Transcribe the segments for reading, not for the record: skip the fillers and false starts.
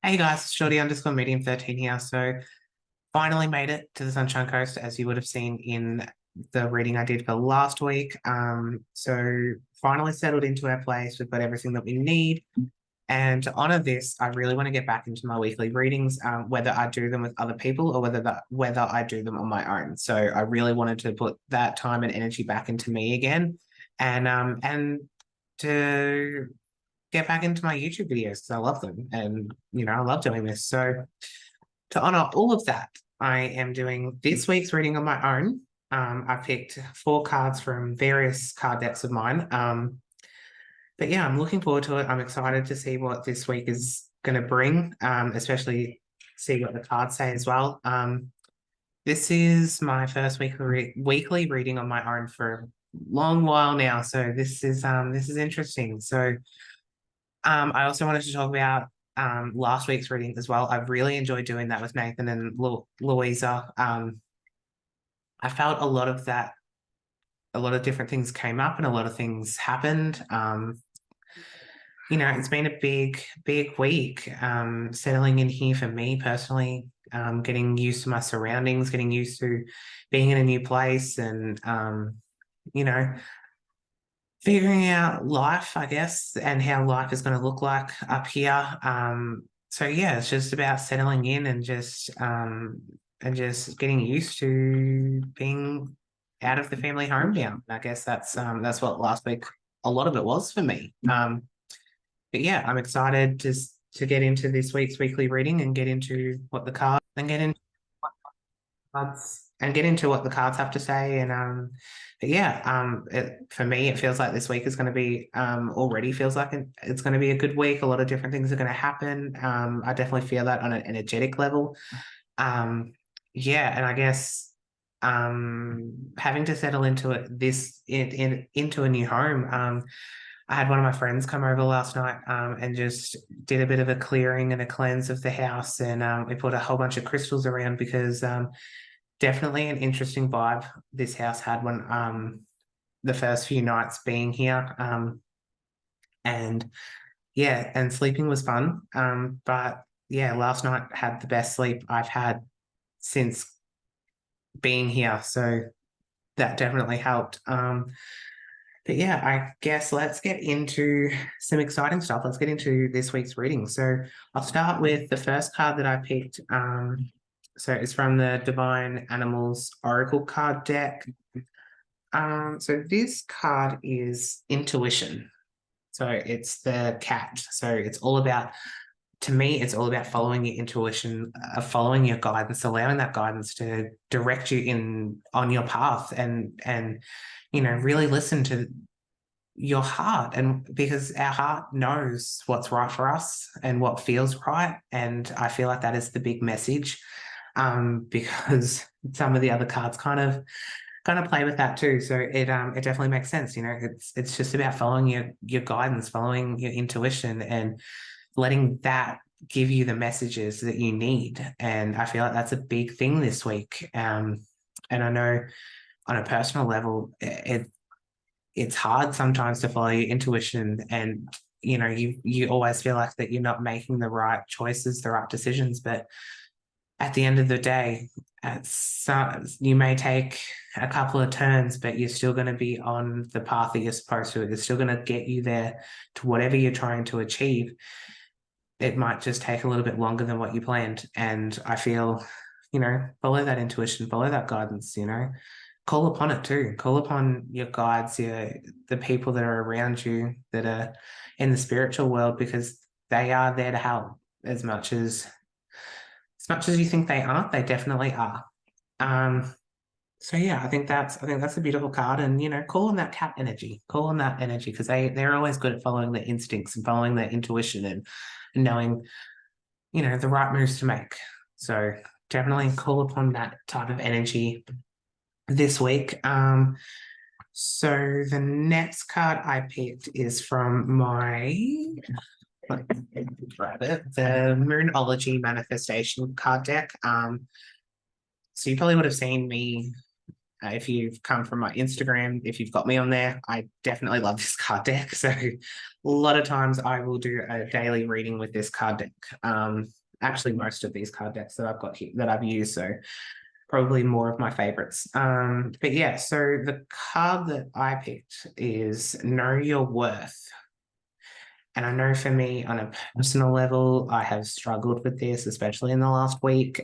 Hey guys, it's Shorty_medium13 here. So finally made it to the Sunshine Coast, as you would have seen in the reading I did for last week. So finally settled into our place. We've got everything that we need. And to honor this, I really want to get back into my weekly readings, whether I do them with other people or whether I do them on my own. So I really wanted to put that time and energy back into me again, and to get back into my YouTube videos because I love them and I love doing this. So to honor all of that, I am doing this week's reading on my own. I picked four cards from various card decks of mine. But yeah, I'm looking forward to it. I'm excited to see what this week is going to bring, especially see what the cards say as well. This is my first weekly reading on my own for a long while now, so this is interesting. So I also wanted to talk about last week's reading as well. I've really enjoyed doing that with Nathan and Louisa. I felt a lot of that, a lot of different things came up and a lot of things happened. It's been a big week settling in here for me personally, getting used to my surroundings, getting used to being in a new place and, you know, figuring out life, I guess, and how life is going to look like up here. So yeah, it's just about settling in and just getting used to being out of the family home now. I guess that's what last week a lot of it was for me. But yeah, I'm excited to get into this week's weekly reading and get into what the cards and get into what the cards have to say. And but yeah, for me, it feels like this week is going to be already feels like it's going to be a good week. A lot of different things are going to happen. I definitely feel that on an energetic level. Yeah, and I guess having to settle into into a new home. I had one of my friends come over last night and just did a bit of a clearing and a cleanse of the house, and we put a whole bunch of crystals around because definitely an interesting vibe this house had when the first few nights being here. And yeah, and sleeping was fun. But yeah, last night had the best sleep I've had since being here. So that definitely helped. But yeah, I guess let's get into some exciting stuff. Let's get into this week's reading. So I'll start with the first card that I picked. So it's from the Divine Animals Oracle card deck. So this card is intuition. So it's the cat. So it's all about, to me, it's all about following your intuition, following your guidance, allowing that guidance to direct you in on your path, and really listen to your heart, and because our heart knows what's right for us and what feels right. And I feel like that is the big message, because some of the other cards kind of play with that too. So it definitely makes sense. It's just about following your guidance, following your intuition, and letting that give you the messages that you need. And I feel like that's a big thing this week. And I know on a personal level, it's hard sometimes to follow your intuition, and you always feel like that you're not making the right choices, the right decisions. But at the end of the day, you may take a couple of turns, but you're still going to be on the path that you're supposed to. It's still going to get you there to whatever you're trying to achieve. It might just take a little bit longer than what you planned. And I feel, follow that intuition, follow that guidance, call upon it too. Call upon your guides, the people that are around you that are in the spiritual world, because they are there to help as much as you think they aren't. They definitely are. So yeah, I think that's a beautiful card. And call on that cat energy. Call on that energy, because they're always good at following their instincts and following their intuition, and knowing, the right moves to make. So definitely call upon that type of energy this week. So the next card I picked is from the Moonology Manifestation card deck. So you probably would have seen me if you've come from my Instagram, if you've got me on there, I definitely love this card deck. So a lot of times I will do a daily reading with this card deck. Actually, most of these card decks that I've got here that I've used, so probably more of my favorites. But yeah, so the card that I picked is Know Your Worth. And I know for me, on a personal level, I have struggled with this, especially in the last week,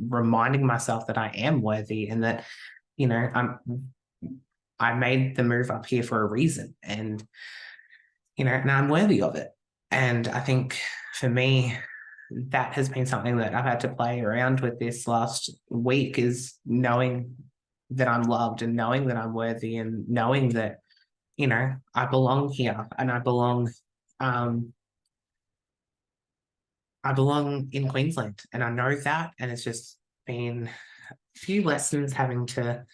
reminding myself that I am worthy and that, you know, I made the move up here for a reason, and and I'm worthy of it. And I think for me, that has been something that I've had to play around with this last week, is knowing that I'm loved and knowing that I'm worthy and knowing that, I belong here and um, I belong in Queensland, and I know that. And it's just been a few lessons having to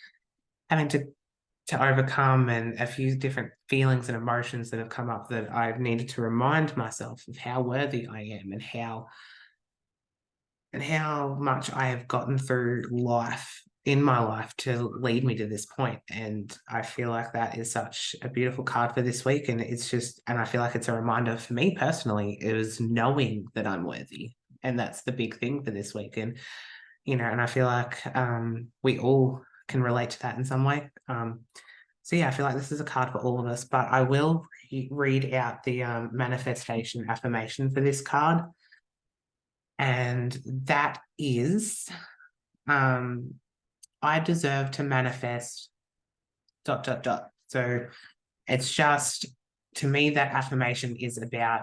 overcome, and a few different feelings and emotions that have come up that I've needed to remind myself of how worthy I am, and how much I have gotten through life in my life to lead me to this point. And I feel like that is such a beautiful card for this week. And and I feel like it's a reminder for me personally, is knowing that I'm worthy. And that's the big thing for this week. And I feel like we all can relate to that in some way. So yeah, I feel like this is a card for all of us, but I will read out the manifestation affirmation for this card. And that is, I deserve to manifest ... So it's just, to me, that affirmation is about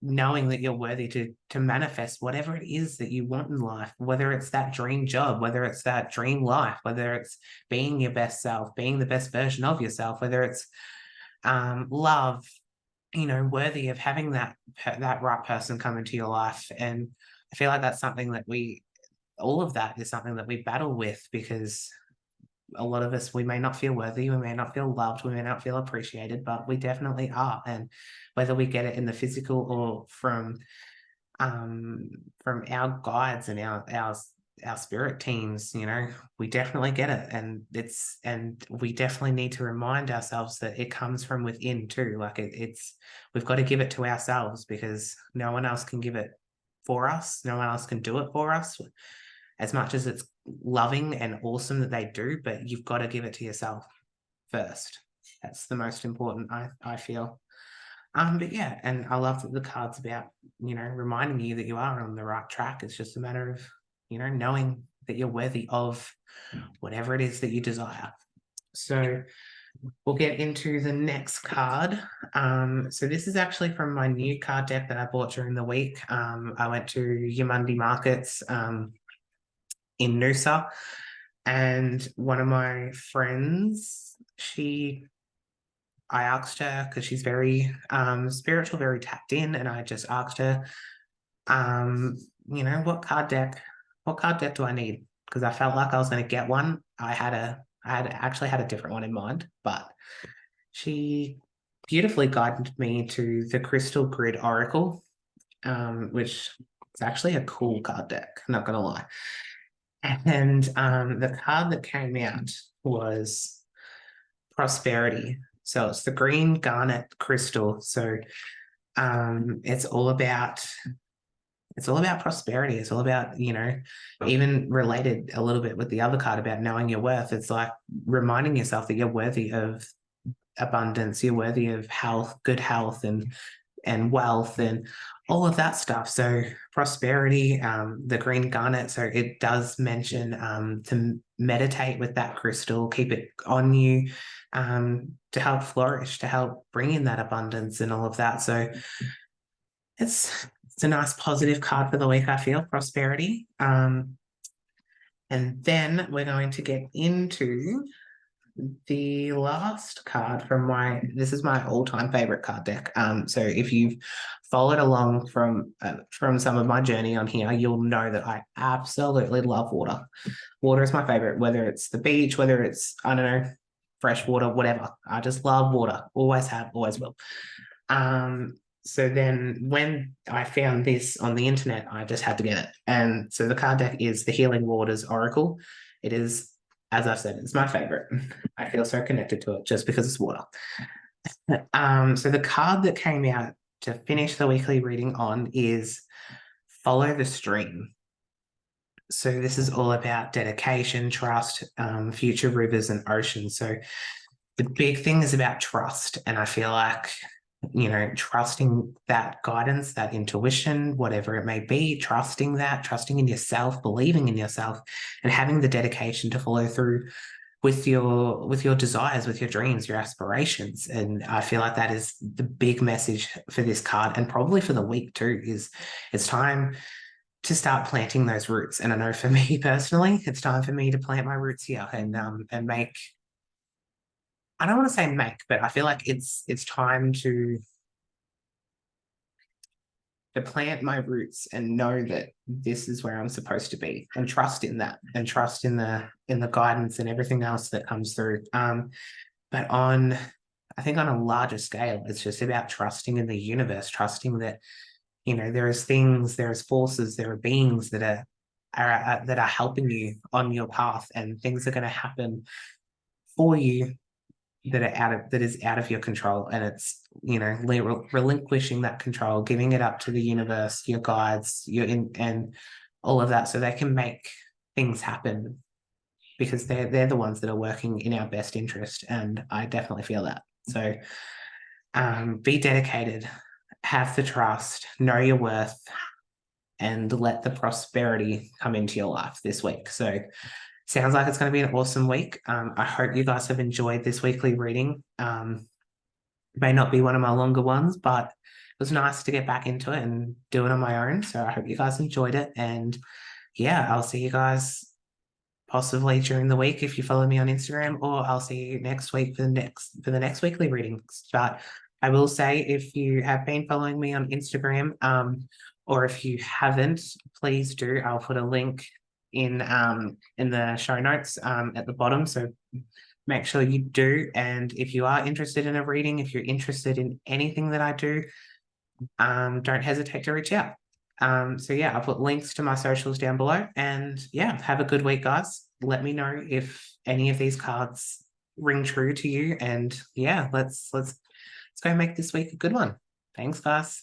knowing that you're worthy to manifest whatever it is that you want in life, whether it's that dream job, whether it's that dream life, whether it's being your best self, being the best version of yourself, whether it's love, worthy of having that right person come into your life. And I feel like that's something that all of that is something that we battle with, because a lot of us, we may not feel worthy, we may not feel loved, we may not feel appreciated, but we definitely are. And whether we get it in the physical or from our guides and our spirit teams, we definitely get it. And we definitely need to remind ourselves that it comes from within too. Like we've got to give it to ourselves, because no one else can give it for us, no one else can do it for us, as much as it's loving and awesome that they do. But you've got to give it to yourself first. That's the most important, I feel. But yeah, and I love that the card's about, reminding you that you are on the right track. It's just a matter of, knowing that you're worthy of whatever it is that you desire. So we'll get into the next card. So this is actually from my new card deck that I bought during the week. I went to Yamundi Markets in Noosa, and one of my friends, I asked her, because she's very spiritual, very tapped in, and I just asked her, what card deck do I need? Because I felt like I was going to get one. I actually had a different one in mind, but she beautifully guided me to the Crystal Grid Oracle, which is actually a cool card deck, not gonna lie. And the card that came out was Prosperity. So it's the green garnet crystal. So it's all about prosperity. It's all about, even related a little bit with the other card about knowing your worth. It's like reminding yourself that you're worthy of abundance, you're worthy of good health and wealth and all of that stuff. So prosperity, the green garnet. So it does mention to meditate with that crystal, keep it on you, to help flourish, to help bring in that abundance and all of that. So it's a nice positive card for the week, I feel, prosperity. And then we're going to get into the last card from this is my all-time favorite card deck. So if you've followed along from some of my journey on here, you'll know that I absolutely love water. Water is my favorite, whether it's the beach, whether it's, I don't know, fresh water, whatever. I just love water. Always have, always will. So then when I found this on the internet, I just had to get it. And so the card deck is the Healing Waters Oracle. It is as I've said, it's my favorite. I feel so connected to it just because it's water. So the card that came out to finish the weekly reading on is Follow the Stream. So this is all about dedication, trust, future rivers and oceans. So the big thing is about trust. And I feel like, trusting that guidance, that intuition, whatever it may be, trusting that, trusting in yourself, believing in yourself, and having the dedication to follow through with your desires, with your dreams, your aspirations. And I feel like that is the big message for this card, and probably for the week too, is it's time to start planting those roots. And I know for me personally, it's time for me to plant my roots here and make, I don't want to say make, but I feel like it's time to plant my roots and know that this is where I'm supposed to be, and trust in that, and trust in the guidance and everything else that comes through. But I think on a larger scale, it's just about trusting in the universe, trusting that, there is things, there is forces, there are beings that are helping you on your path, and things are going to happen for you that is out of your control. And it's, relinquishing that control, giving it up to the universe, your guides, and all of that, so they can make things happen, because they're the ones that are working in our best interest. And I definitely feel that. So be dedicated, have the trust, know your worth, and let the prosperity come into your life this week. So sounds like it's going to be an awesome week. I hope you guys have enjoyed this weekly reading. May not be one of my longer ones, but it was nice to get back into it and do it on my own. So I hope you guys enjoyed it. And yeah, I'll see you guys possibly during the week if you follow me on Instagram, or I'll see you next week for the next weekly readings. But I will say, if you have been following me on Instagram, or if you haven't, please do. I'll put a link in the show notes at the bottom. So make sure you do. And if you are interested in a reading, if you're interested in anything that I do, don't hesitate to reach out. So yeah, I'll put links to my socials down below. And yeah, have a good week, guys. Let me know if any of these cards ring true to you. And yeah, let's go make this week a good one. Thanks, guys.